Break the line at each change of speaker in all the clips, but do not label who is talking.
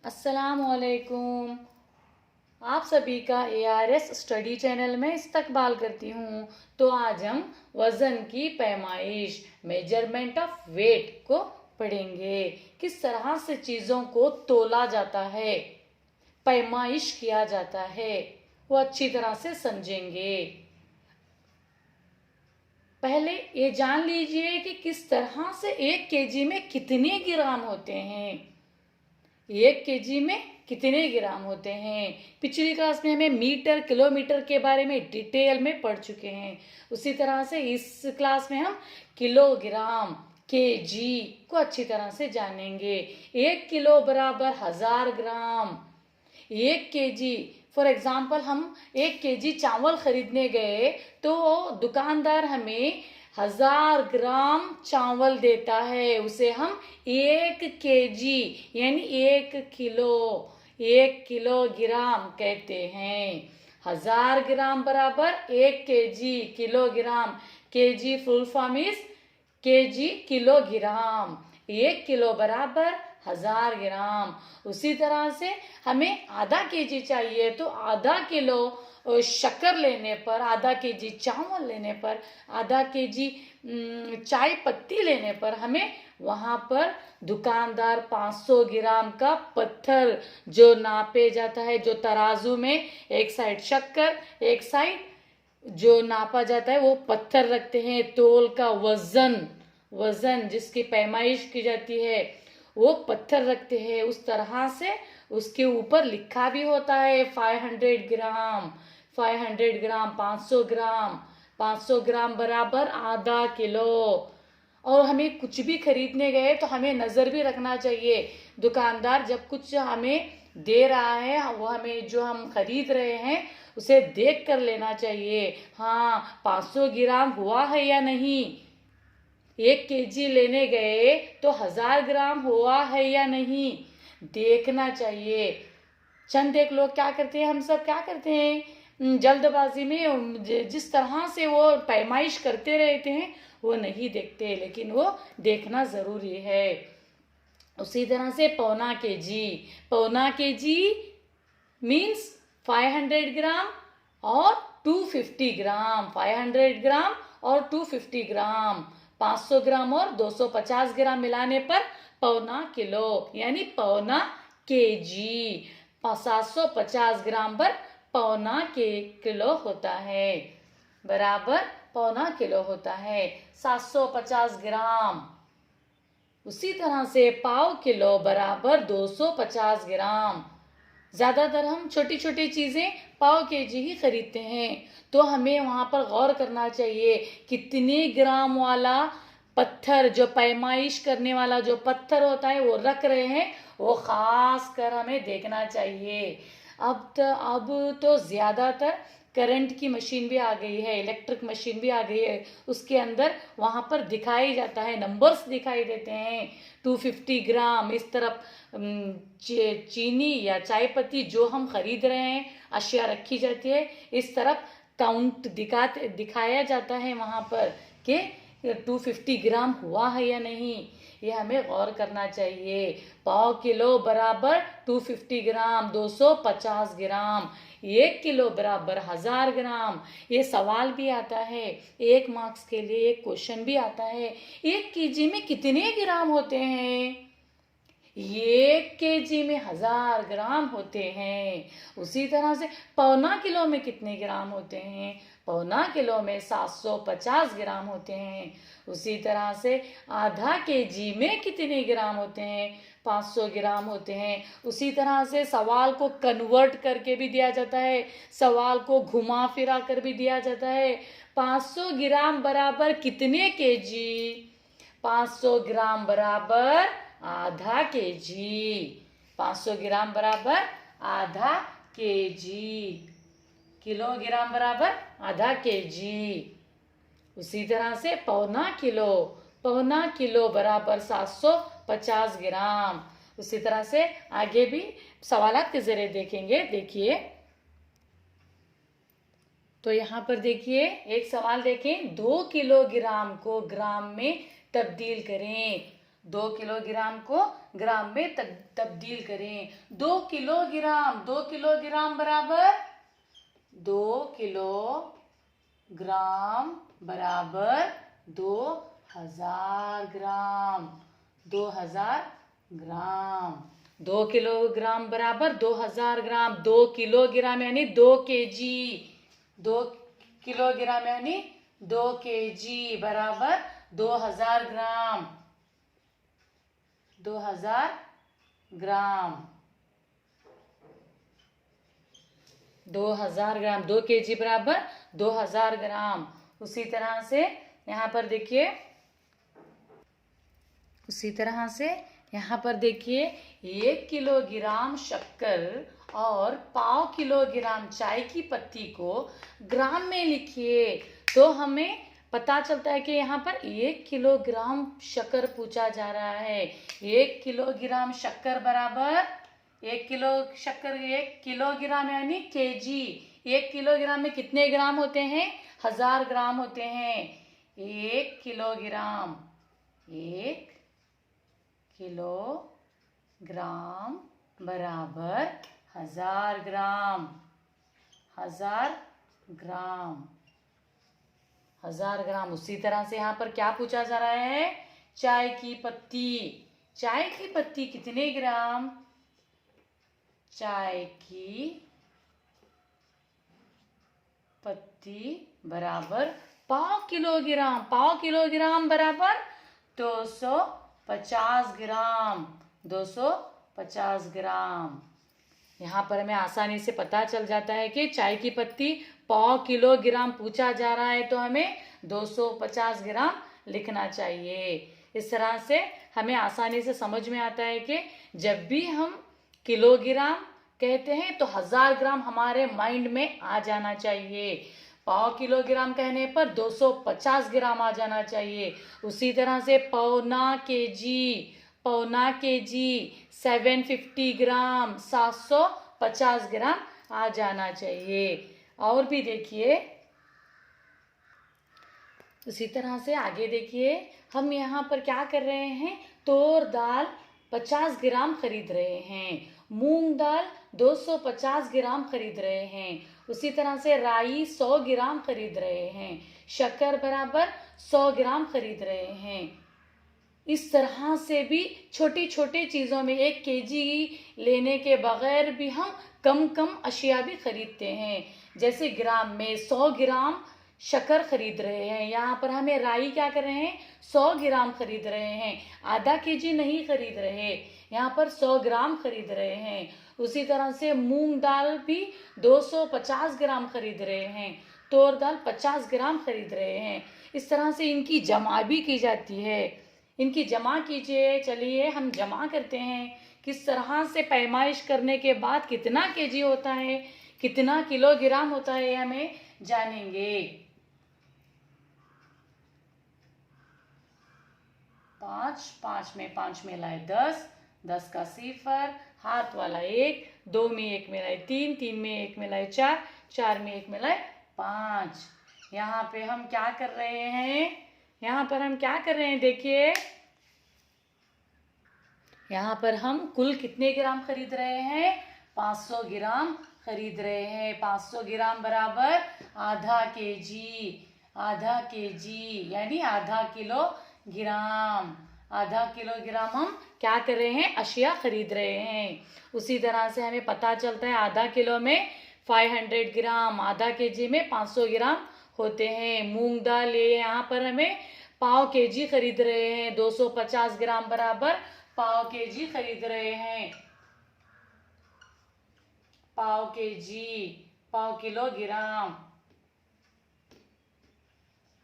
अस्सलामुअलैकुम। आप सभी का ARS स्टडी चैनल में इस्तकबाल करती हूँ। तो आज हम वज़न की पैमाइश मेजरमेंट ऑफ वेट को पढ़ेंगे। किस तरह से चीज़ों को तोला जाता है, पैमाइश किया जाता है, वो अच्छी तरह से समझेंगे। पहले ये जान लीजिए कि किस तरह से 1 kg में कितने ग्राम होते हैं। 1 kg में कितने ग्राम होते हैं। पिछली क्लास में हमें मीटर किलोमीटर के बारे में डिटेल में पढ़ चुके हैं। उसी तरह से इस क्लास में हम किलोग्राम केजी को अच्छी तरह से जानेंगे। 1 किलो बराबर 1000 ग्राम। 1 kg फॉर एग्जाम्पल हम 1 kg चावल खरीदने गए तो दुकानदार हमें 1000 ग्राम चावल देता है, उसे हम 1 kg यानी 1 किलोग्राम कहते हैं। 1000 ग्राम बराबर 1 kg, kilogram KG full form is KG kilogram. 1 kilo बराबर 1000 ग्राम। उसी तरह से हमें आधा केजी चाहिए तो आधा किलो शक्कर लेने पर, आधा केजी चावल लेने पर, आधा केजी चाय पत्ती लेने पर हमें वहाँ पर दुकानदार 500 ग्राम का पत्थर जो नापे जाता है, जो तराजू में एक साइड शक्कर एक साइड जो नापा जाता है वो पत्थर रखते हैं। तोल का वजन जिसकी पैमाइश की जाती है वो पत्थर रखते हैं। उस तरह से उसके ऊपर लिखा भी होता है 500 ग्राम, 500 ग्राम, 500 ग्राम, 500 ग्राम बराबर आधा किलो। और हमें कुछ भी खरीदने गए तो हमें नज़र भी रखना चाहिए, दुकानदार जब कुछ हमें दे रहा है वो हमें जो हम खरीद रहे हैं उसे देख कर लेना चाहिए। हाँ, 500 ग्राम हुआ है या नहीं। 1 kg लेने गए तो 1000 ग्राम हुआ है या नहीं, देखना चाहिए। चंद एक लोग क्या करते हैं, हम सब क्या करते हैं, जल्दबाजी में जिस तरह से वो पैमाइश करते रहते हैं वो नहीं देखते, लेकिन वो देखना ज़रूरी है। उसी तरह से पौना केजी मीन्स 500 ग्राम और 250 ग्राम, 500 ग्राम और 250 ग्राम, 500 ग्राम और 250 ग्राम मिलाने पर पौना किलो यानी पौना केजी। 750 ग्राम पर पौना किलो होता है, बराबर पौना किलो होता है 750 ग्राम। उसी तरह से पाव किलो बराबर 250 ग्राम। ज़्यादातर हम छोटी छोटी चीज़ें पाव केजी ही खरीदते हैं, तो हमें वहाँ पर गौर करना चाहिए कितने ग्राम वाला पत्थर, जो पैमाइश करने वाला जो पत्थर होता है वो रख रहे हैं, वो खास कर हमें देखना चाहिए। अब तो ज़्यादातर करंट की मशीन भी आ गई है, इलेक्ट्रिक मशीन भी आ गई है, उसके अंदर वहाँ पर दिखाई जाता है, नंबर्स दिखाई देते हैं। 250 ग्राम इस तरफ चीनी या चाय पत्ती जो हम खरीद रहे हैं अशिया रखी जाती है, इस तरफ काउंट दिखाया जाता है वहाँ पर कि 250 ग्राम हुआ है या नहीं, ये हमें गौर करना चाहिए। पाव किलो बराबर 250 ग्राम, 250 ग्राम, 1 किलो बराबर 1000 ग्राम। ये सवाल भी आता है, 1 मार्क्स के लिए एक क्वेश्चन भी आता है, 1 kg में कितने ग्राम होते हैं। 1 kg में 1000 ग्राम होते हैं। उसी तरह से पौना किलो में कितने ग्राम होते हैं, पौना किलो में 750 ग्राम होते हैं। उसी तरह से आधा केजी में कितने ग्राम होते हैं, 500 ग्राम होते हैं। उसी तरह से सवाल को कन्वर्ट करके भी दिया जाता है, सवाल को घुमा फिरा कर भी दिया जाता है। 500 ग्राम बराबर कितने केजी, 500 ग्राम बराबर आधा केजी, 500 ग्राम बराबर आधा केजी, किलोग्राम बराबर आधा केजी। उसी तरह से पौना किलो बराबर 750 ग्राम। उसी तरह से आगे भी सवालात के जरिए देखेंगे। देखिए तो यहाँ पर देखिए एक सवाल देखें, 2 किलोग्राम को ग्राम में तब्दील करें। 2 किलोग्राम को ग्राम में तब्दील करें। 2 किलोग्राम, 2 किलोग्राम बराबर 2 किलोग्राम बराबर 2000 ग्राम, 2000 ग्राम। 2 किलोग्राम बराबर 2000 ग्राम। 2 किलोग्राम यानी 2 केजी। 2 किलोग्राम यानी 2 केजी बराबर 2000 ग्राम, 2000 ग्राम, 2000 ग्राम। 2 केजी बराबर 2000 ग्राम। उसी तरह से यहाँ पर देखिए, उसी तरह से यहाँ पर देखिए, 1 किलोग्राम शक्कर और पाव किलोग्राम चाय की पत्ती को ग्राम में लिखिए। तो हमें पता चलता है कि यहाँ पर 1 किलोग्राम शक्कर पूछा जा रहा है। 1 किलोग्राम शक्कर बराबर 1 किलो शक्कर, 1 किलोग्राम यानी केजी। 1 किलोग्राम में कितने ग्राम होते हैं? 1000 ग्राम होते हैं। 1 किलोग्राम, 1 किलोग्राम बराबर 1000 ग्राम, 1000 ग्राम, 1000 ग्राम। उसी तरह से यहाँ पर क्या पूछा जा रहा है? चाय की पत्ती। चाय की पत्ती कितने ग्राम? चाय की पत्ती बराबर पाव किलोग्राम। पाव किलोग्राम बराबर 250 ग्राम, 250 ग्राम। यहाँ पर हमें आसानी से पता चल जाता है कि चाय की पत्ती पाव किलोग्राम पूछा जा रहा है, तो हमें 250 ग्राम लिखना चाहिए। इस तरह से हमें आसानी से समझ में आता है कि जब भी हम किलोग्राम कहते हैं तो 1000 ग्राम हमारे माइंड में आ जाना चाहिए। पाव किलोग्राम कहने पर 250 ग्राम आ जाना चाहिए। उसी तरह से पौना केजी, पौना केजी 750 ग्राम, 750 ग्राम आ जाना चाहिए। और भी देखिए, उसी तरह से आगे देखिए, हम यहाँ पर क्या कर रहे हैं? तूर दाल 50 ग्राम खरीद रहे हैं, मूंग दाल 250 ग्राम खरीद रहे हैं। उसी तरह से राई 100 ग्राम खरीद रहे हैं, शक्कर बराबर 100 ग्राम खरीद रहे हैं। इस तरह से भी छोटी छोटी चीज़ों में 1 केजी लेने के बगैर भी हम कम कम अशिया भी खरीदते हैं। जैसे ग्राम में 100 ग्राम शक्कर खरीद रहे हैं, यहाँ पर हमें राई क्या कर रहे हैं? 100 ग्राम खरीद रहे हैं, आधा केजी नहीं खरीद रहे, यहाँ पर 100 ग्राम खरीद रहे हैं। उसी तरह से मूंग दाल भी 250 ग्राम खरीद रहे हैं, तूर दाल 50 ग्राम खरीद रहे हैं। इस तरह से इनकी जमा भी की जाती है। इनकी जमा कीजिए। चलिए हम जमा करते हैं। किस तरह से पैमाइश करने के बाद कितना केजी होता है, कितना किलोग्राम होता है, हमें जानेंगे। 5, 5 में 5 मिलाए 10, 10 का 0, हाथ वाला 1, 2 में 1 मिलाए 3, 3 में 1 मिलाए 4, 4 में 1 मिलाए 5। यहाँ पे हम क्या कर रहे हैं? यहाँ पर हम क्या कर रहे हैं? देखिए, यहाँ पर हम कुल कितने ग्राम खरीद रहे हैं? 500 ग्राम खरीद रहे हैं। 500 ग्राम बराबर आधा केजी, आधा केजी यानी आधा किलो ग्राम। आधा किलोग्राम हम क्या कर रहे हैं? अशिया खरीद रहे हैं। उसी तरह से हमें पता चलता है आधा किलो में 500 ग्राम, आधा केजी में 500 ग्राम होते हैं। मूंग दाल ये यहाँ पर हमें पाव केजी खरीद रहे हैं, 250 ग्राम बराबर पाव केजी खरीद रहे हैं। पाव केजी, पाव किलोग्राम,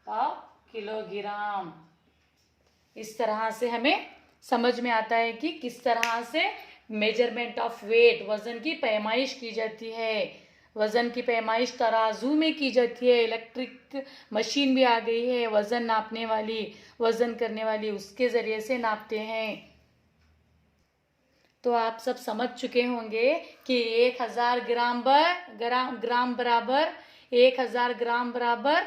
पाव किलोग्राम। इस तरह से हमें समझ में आता है कि किस तरह से मेजरमेंट ऑफ वेट, वजन की पैमाइश की जाती है। वजन की पैमाइश तराजू में की जाती है। इलेक्ट्रिक मशीन भी आ गई है वजन नापने वाली, वजन करने वाली, उसके जरिए से नापते हैं। तो आप सब समझ चुके होंगे कि 1000 ग्राम ग्राम बराबर 1000 ग्राम बराबर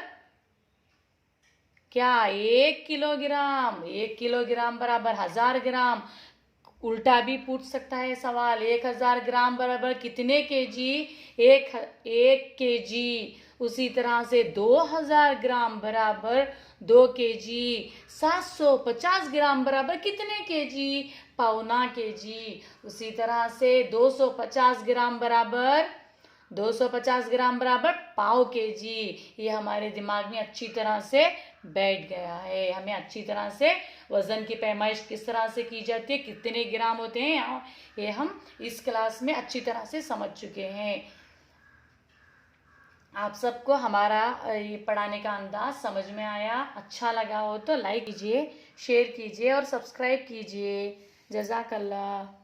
क्या 1 किलोग्राम, 1 किलोग्राम बराबर 1000 ग्राम। उल्टा भी पूछ सकता है सवाल, 1000 ग्राम बराबर कितने केजी, 1 केजी। उसी तरह से 2000 ग्राम बराबर 2 केजी। 750 ग्राम बराबर कितने केजी, पौना केजी। उसी तरह से 250 ग्राम बराबर पाव केजी। ये हमारे दिमाग में अच्छी तरह से बैठ गया है। हमें अच्छी तरह से वजन की पैमाइश किस तरह से की जाती है, कितने ग्राम होते हैं, ये हम इस क्लास में अच्छी तरह से समझ चुके हैं। आप सबको हमारा ये पढ़ाने का अंदाज समझ में आया, अच्छा लगा हो तो लाइक कीजिए, शेयर कीजिए और सब्सक्राइब कीजिए। जज़ाकल्लाह।